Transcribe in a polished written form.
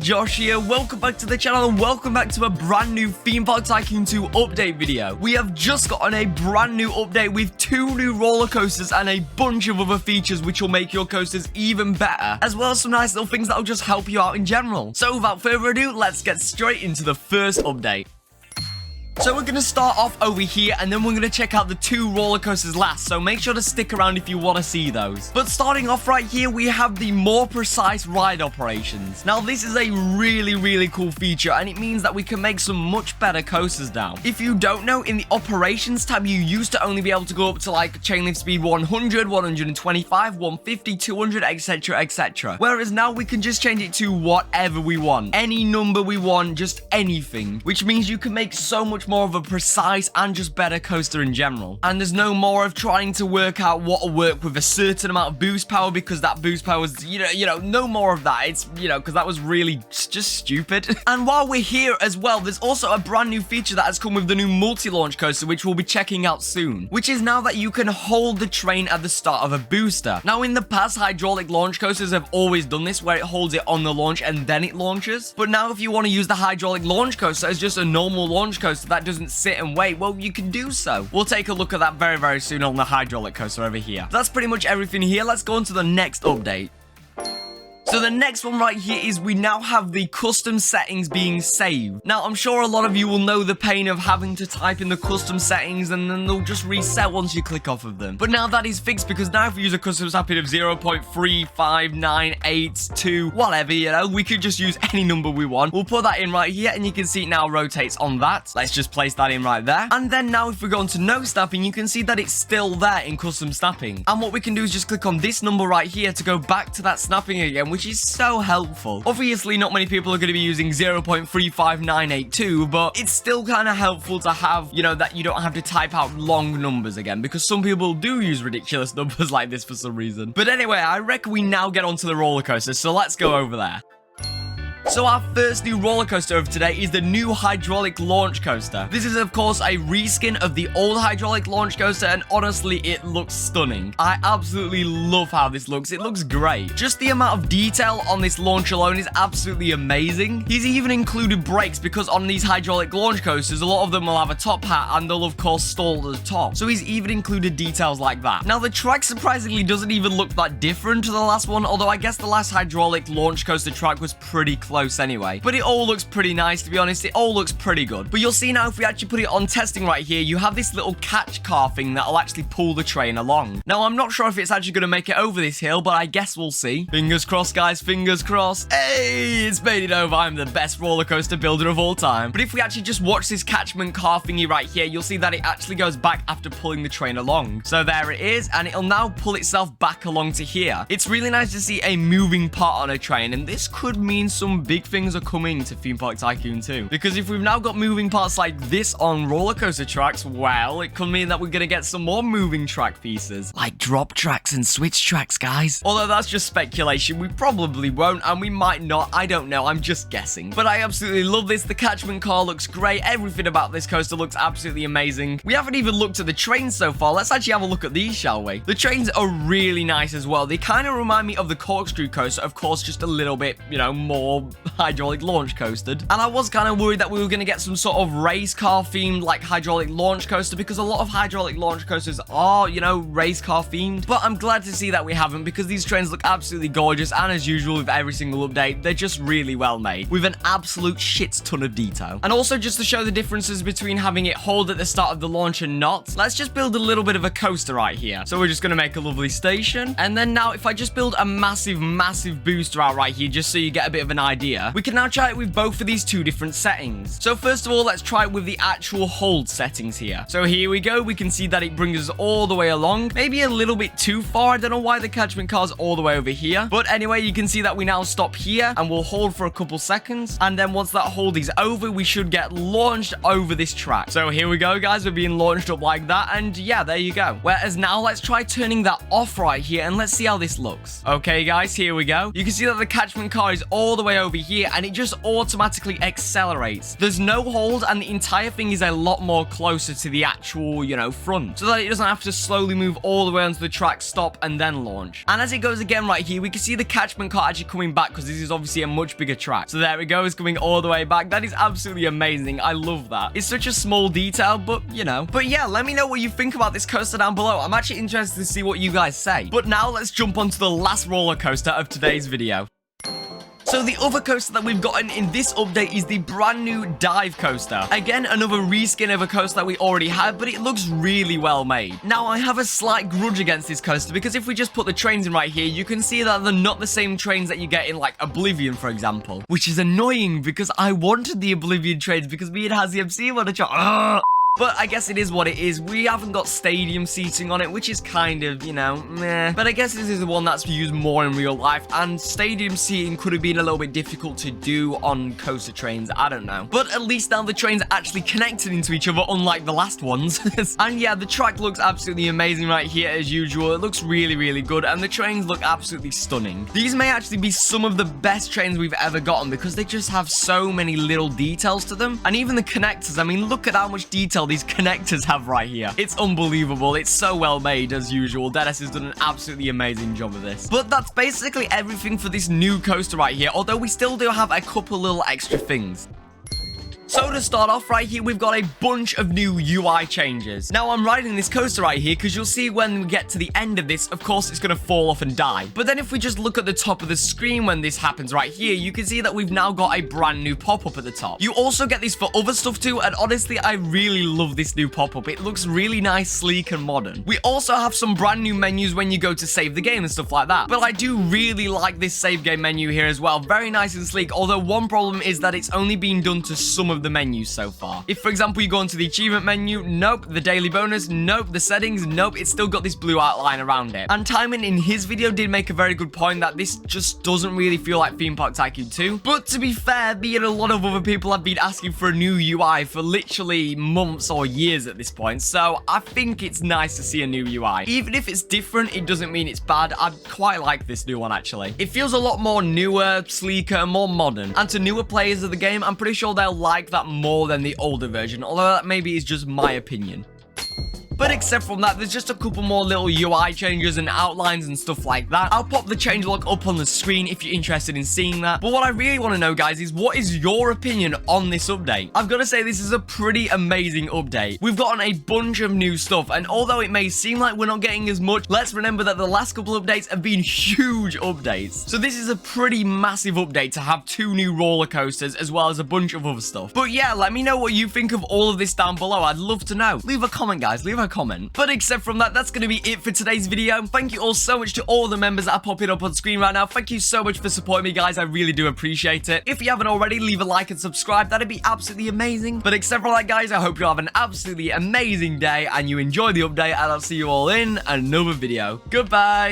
Josh here. Welcome back to the channel and welcome back to a brand new Theme Park Tycoon 2 update video. We have just gotten a brand new update with 2 new roller coasters and a bunch of other features which will make your coasters even better, as well as some nice little things that will just help you out in general. So without further ado, let's get straight into the first update. So we're going to start off over here and then we're going to check out the 2 roller coasters last, so make sure to stick around if you want to see those. But starting off right here, we have the more precise ride operations. Now this is a really cool feature and it means that we can make some much better coasters now. If you don't know, in the operations tab you used to only be able to go up to like chain lift speed 100, 125, 150, 200, etc. Whereas now we can just change it to whatever we want. Any number we want, just anything. Which means you can make so much more of a precise and just better coaster in general. And there's no more of trying to work out what will work with a certain amount of boost power, because that boost power is, you know, no more of that. It's, because that was really just stupid. And while we're here as well, there's also a brand new feature that has come with the new multi-launch coaster, which we'll be checking out soon, which is now that you can hold the train at the start of a booster. Now in the past, hydraulic launch coasters have always done this, where it holds it on the launch and then it launches. But now if you want to use the hydraulic launch coaster as just a normal launch coaster that doesn't sit and wait, well, you can do so. We'll take a look at that very soon on the hydraulic coaster over here. That's pretty much everything here. Let's go on to the next update. So the next one right here is we now have the custom settings being saved. Now, I'm sure a lot of you will know the pain of having to type in the custom settings and then they'll just reset once you click off of them. But now that is fixed, because now if we use a custom setting of 0.35982, whatever, we could just use any number we want. We'll put that in right here and you can see it now rotates on that. Let's just place that in right there. And then now if we go on to no snapping, you can see that it's still there in custom snapping. And what we can do is just click on this number right here to go back to that snapping again, which is so helpful. Obviously, not many people are going to be using 0.35982, but it's still kind of helpful to have, that you don't have to type out long numbers again, because some people do use ridiculous numbers like this for some reason. But anyway, I reckon we now get onto the roller coaster, so let's go over there. So our first new roller coaster of today is the new hydraulic launch coaster. This is of course a reskin of the old hydraulic launch coaster, and honestly it looks stunning. I absolutely love how this looks. It looks great. Just the amount of detail on this launch alone is absolutely amazing. He's even included brakes, because on these hydraulic launch coasters a lot of them will have a top hat and they'll of course stall at the top. So he's even included details like that. Now the track surprisingly doesn't even look that different to the last one, although I guess the last hydraulic launch coaster track was pretty close anyway. But it all looks pretty nice, to be honest. It all looks pretty good. But you'll see now if we actually put it on testing right here, you have this little catch car thing that'll actually pull the train along. Now I'm not sure if it's actually going to make it over this hill, but I guess we'll see. Fingers crossed, guys, fingers crossed. Hey, it's made it over. I'm the best roller coaster builder of all time. But if we actually just watch this catchment car thingy right here, you'll see that it actually goes back after pulling the train along. So there it is, and it'll now pull itself back along to here. It's really nice to see a moving part on a train, and this could mean some big things are coming to Theme Park Tycoon 2. Because if we've now got moving parts like this on roller coaster tracks, well, it could mean that we're gonna get some more moving track pieces. Like drop tracks and switch tracks, guys. Although that's just speculation. We probably won't, and we might not. I don't know. I'm just guessing. But I absolutely love this. The catchment car looks great. Everything about this coaster looks absolutely amazing. We haven't even looked at the trains so far. Let's actually have a look at these, shall we? The trains are really nice as well. They kind of remind me of the corkscrew coaster, of course, just a little bit, more hydraulic launch coastered. And I was kind of worried that we were going to get some sort of race car themed like hydraulic launch coaster, because a lot of hydraulic launch coasters are, race car themed. But I'm glad to see that we haven't, because these trains look absolutely gorgeous, and as usual with every single update, they're just really well made with an absolute shit ton of detail. And also, just to show the differences between having it hold at the start of the launch and not, let's just build a little bit of a coaster right here. So we're just going to make a lovely station, and then now if I just build a massive booster out right here, just so you get a bit of an idea, we can now try it with both of these 2 different settings. So first of all, let's try it with the actual hold settings here. So here we go. We can see that it brings us all the way along, maybe a little bit too far. I don't know why the catchment car's all the way over here, but anyway, you can see that we now stop here and we'll hold for a couple seconds, and then once that hold is over, we should get launched over this track. So here we go, guys. We're being launched up like that, and yeah, there you go. Whereas now let's try turning that off right here, and let's see how this looks. Okay, guys, here we go. You can see that the catchment car is all the way over over here and it just automatically accelerates. There's no hold and the entire thing is a lot more closer to the actual, you know, front, so that it doesn't have to slowly move all the way onto the track, stop, and then launch. And as it goes again right here, we can see the catchment car actually coming back because this is obviously a much bigger track. So there it goes, coming all the way back. That is absolutely amazing. I love that. It's such a small detail, but you know. But yeah, let me know what you think about this coaster down below. I'm actually interested to see what you guys say. But now let's jump onto the last roller coaster of today's video. So the other coaster that we've gotten in this update is the brand new dive coaster. Again, another reskin of a coaster that we already had, but it looks really well made. Now, I have a slight grudge against this coaster because if we just put the trains in right here, you can see that they're not the same trains that you get in like Oblivion, for example, which is annoying because I wanted the Oblivion trains because me and 𝗬𝗵_𝗁𝗍 want to try. But I guess it is what it is. We haven't got stadium seating on it, which is kind of, you know, meh. But I guess this is the one that's used more in real life, and stadium seating could have been a little bit difficult to do on coaster trains. I don't know. But at least now the trains are actually connected into each other, unlike the last ones. And yeah, the track looks absolutely amazing right here as usual. It looks really, really good, and the trains look absolutely stunning. These may actually be some of the best trains we've ever gotten because they just have so many little details to them. And even the connectors, I mean, look at how much detail these connectors have right here. It's unbelievable. It's so well made as usual. 𝗬𝗏 has done an absolutely amazing job of this. But that's basically everything for this new coaster right here, although we still do have a couple little extra things. So to start off right here, we've got a bunch of new UI changes. Now I'm riding this coaster right here because you'll see when we get to the end of this, of course it's going to fall off and die. But then if we just look at the top of the screen when this happens right here, you can see that we've now got a brand new pop-up at the top. You also get this for other stuff too, and honestly I really love this new pop-up. It looks really nice, sleek, and modern. We also have some brand new menus when you go to save the game and stuff like that. But I do really like this save game menu here as well. Very nice and sleek, although one problem is that it's only been done to some of the menus so far. If, for example, you go into the achievement menu, nope. The daily bonus, nope. The settings, nope. It's still got this blue outline around it. And Timon in his video did make a very good point that this just doesn't really feel like Theme Park Tycoon 2. But to be fair, me and a lot of other people have been asking for a new UI for literally months or years at this point. So I think it's nice to see a new UI. Even if it's different, it doesn't mean it's bad. I quite like this new one, actually. It feels a lot more newer, sleeker, and more modern. And to newer players of the game, I'm pretty sure they'll like that more than the older version, although that maybe is just my opinion. But except from that, there's just a couple more little UI changes and outlines and stuff like that. I'll pop the changelog up on the screen if you're interested in seeing that. But what I really want to know, guys, is what is your opinion on this update? I've got to say, this is a pretty amazing update. We've gotten a bunch of new stuff, and although it may seem like we're not getting as much, let's remember that the last couple updates have been huge updates. So this is a pretty massive update to have 2 new roller coasters as well as a bunch of other stuff. But yeah, let me know what you think of all of this down below. I'd love to know. Leave a comment, guys. Leave a comment. But except from that, that's going to be it for today's video. Thank you all so much to all the members that are popping up on screen right now. Thank you so much for supporting me, guys. I really do appreciate it. If you haven't already, leave a like and subscribe. That'd be absolutely amazing. But except for that, guys, I hope you have an absolutely amazing day and you enjoy the update, and I'll see you all in another video. Goodbye.